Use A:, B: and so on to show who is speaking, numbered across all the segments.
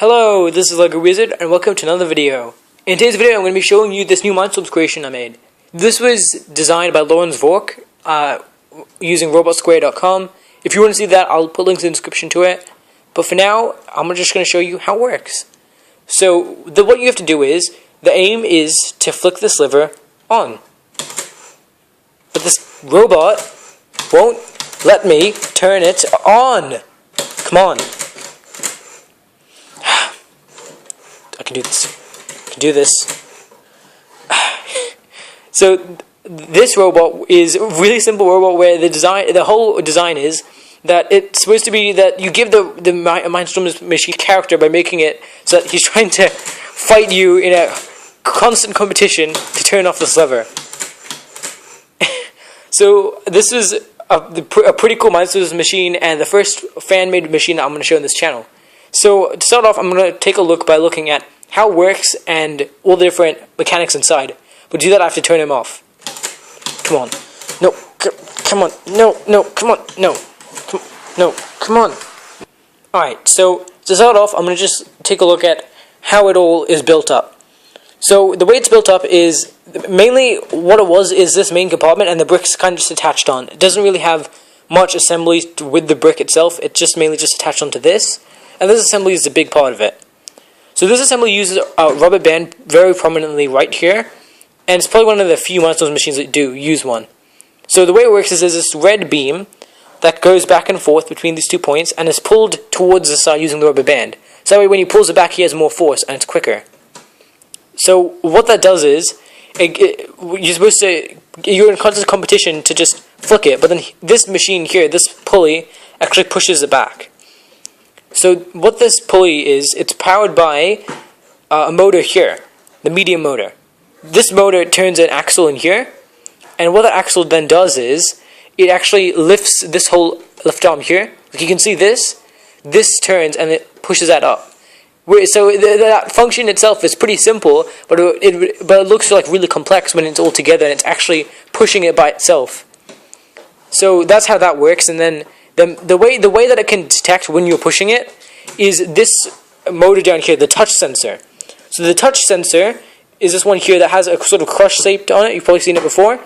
A: Hello, this is Lego Wizard, and welcome to another video. In today's video, I'm going to be showing you this new Mindstorms creation I made. This was designed by Th3 using robotsquare.com. If you want to see that, I'll put links in the description to it. But for now, I'm just going to show you how it works. So, what you have to do is, the aim is to flick this lever on. But this robot won't let me turn it on. Come on. I can do this. I can do this. So this robot is a really simple robot where the whole design is that it's supposed to be that you give the Mindstorms machine character by making it so that he's trying to fight you in a constant competition to turn off this lever. So this is a pretty cool Mindstorms machine and the first fan-made machine that I'm going to show in this channel. So to start off, I'm going to take a look by looking at how it works and all the different mechanics inside. But to do that, I have to turn him off. Come on. No. Come on. No. Come on. No. Come on. Alright, so to start off, I'm going to just take a look at how it all is built up. So the way it's built up is, mainly what it was is this main compartment and the brick's kind of just attached on. It doesn't really have much assembly with the brick itself. It's just mainly just attached onto this. And this assembly is a big part of it. So this assembly uses a rubber band very prominently right here. And it's probably one of the few Mindstorms machines that do use one. So the way it works is there's this red beam that goes back and forth between these 2 points and is pulled towards the side using the rubber band. So that way when he pulls it back he has more force and it's quicker. So what that does is, you're in constant competition to just flick it. But then this machine here, this pulley, actually pushes it back. So what this pulley is, it's powered by a motor here, the medium motor. This motor turns an axle in here, and what that axle then does is, it actually lifts this whole left arm here. Like you can see this turns and it pushes that up. So that function itself is pretty simple, but it looks like really complex when it's all together and it's actually pushing it by itself. So that's how that works, and then the way that it can detect when you're pushing it is this motor down here, the touch sensor. So the touch sensor is this one here that has a sort of crush shape on it. You've probably seen it before.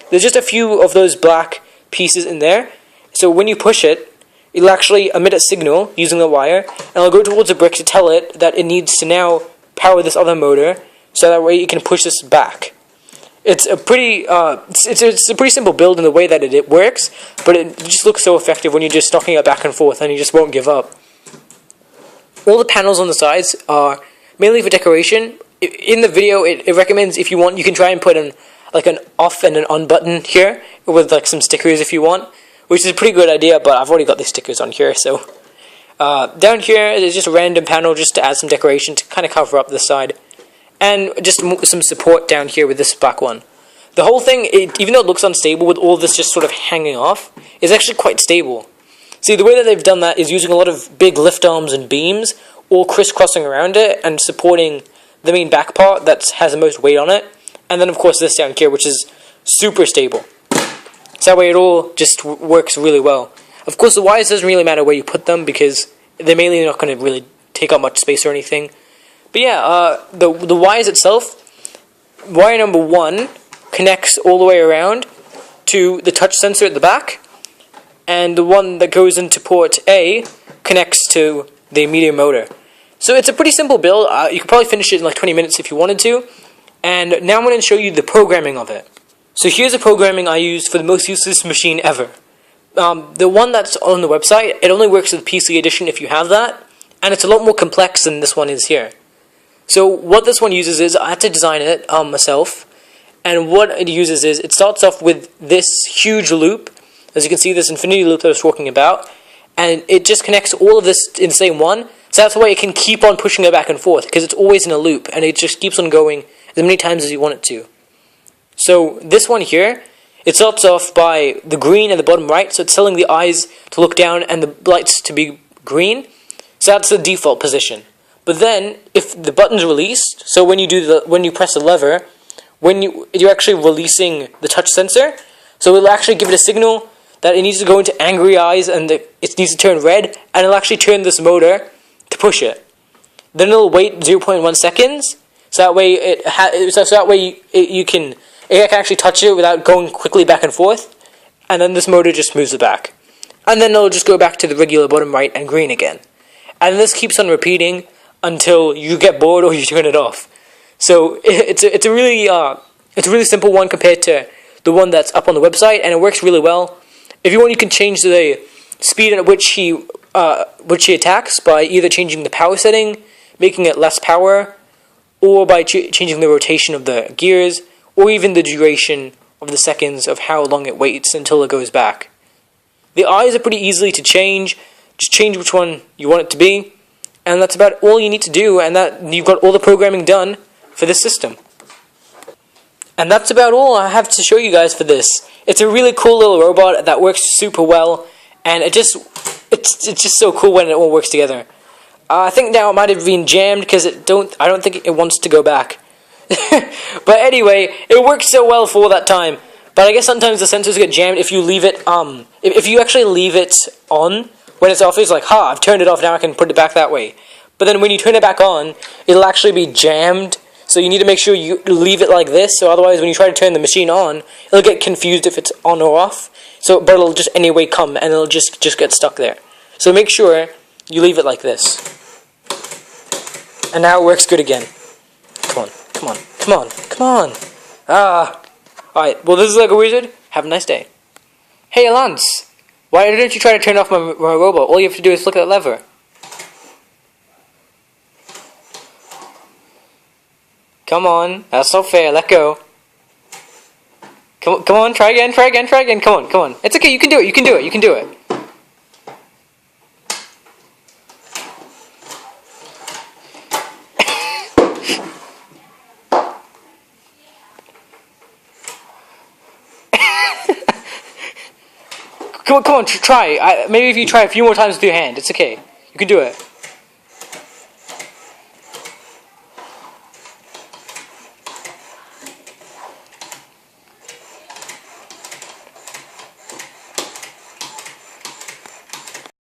A: There's just a few of those black pieces in there. So when you push it, it'll actually emit a signal using the wire, and it'll go towards the brick to tell it that it needs to now power this other motor, so that way it can push this back. It's a pretty it's a pretty simple build in the way that it works, but it just looks so effective when you're just knocking it back and forth and you just won't give up. All the panels on the sides are mainly for decoration. In the video, it recommends, if you want, you can try and put an off and an on button here with like some stickers if you want, which is a pretty good idea, but I've already got these stickers on here. So down here is just a random panel just to add some decoration to kind of cover up the side. And just some support down here with this black one. The whole thing, even though it looks unstable with all this just sort of hanging off, is actually quite stable. See, the way that they've done that is using a lot of big lift arms and beams, all crisscrossing around it and supporting the main back part that has the most weight on it. And then, of course, this down here, which is super stable. So that way it all just works really well. Of course, the wires doesn't really matter where you put them because they're mainly not going to really take up much space or anything. But yeah, the wires itself, wire number 1 connects all the way around to the touch sensor at the back, and the one that goes into port A connects to the medium motor. So it's a pretty simple build. You could probably finish it in like 20 minutes if you wanted to. And now I'm going to show you the programming of it. So here's the programming I use for the most useless machine ever. The one that's on the website, it only works with PC edition if you have that, and it's a lot more complex than this one is here. So what this one uses is, I had to design it myself, and what it uses is, it starts off with this huge loop, as you can see, this infinity loop that I was talking about, and it just connects all of this in the same one, so that's why it can keep on pushing it back and forth, because it's always in a loop, and it just keeps on going as many times as you want it to. So this one here, it starts off by the green at the bottom right, so it's telling the eyes to look down and the lights to be green, so that's the default position. But then, if the button's released, so when you press the lever, you're actually releasing the touch sensor, so it'll actually give it a signal that it needs to go into angry eyes and it needs to turn red, and it'll actually turn this motor to push it. then it'll wait 0.1 seconds. So that way it can actually touch it without going quickly back and forth. And then this motor just moves it back. And then it'll just go back to the regular bottom right and green again. And this keeps on repeating until you get bored or you turn it off. So it's a really simple one compared to the one that's up on the website, and it works really well. If you want, you can change the speed at which he attacks by either changing the power setting, making it less power, or by changing the rotation of the gears, or even the duration of the seconds of how long it waits until it goes back. The eyes are pretty easily to change. Just change which one you want it to be, and that's about all you need to do, and that you've got all the programming done for this system. And that's about all I have to show you guys for this. It's a really cool little robot that works super well, and it's just so cool when it all works together. I think now it might have been jammed because I don't think it wants to go back. But anyway, it works so well for all that time. But I guess sometimes the sensors get jammed if you leave it if you actually leave it on when it's off. It's like, ha, I've turned it off, now I can put it back that way. But then when you turn it back on, it'll actually be jammed. So you need to make sure you leave it like this, so otherwise when you try to turn the machine on, it'll get confused if it's on or off. But it'll just anyway come, and it'll just get stuck there. So make sure you leave it like this. And now it works good again. Come on, come on, come on, come on. Alright, well this is Lego Wizard. Have a nice day. Hey Lance, why don't you try to turn off my robot? All you have to do is flick that lever. Come on, that's not fair, let go. Come on, try again, come on. It's okay, you can do it, you can do it. Come on, try. Maybe if you try a few more times with your hand, it's okay. You can do it.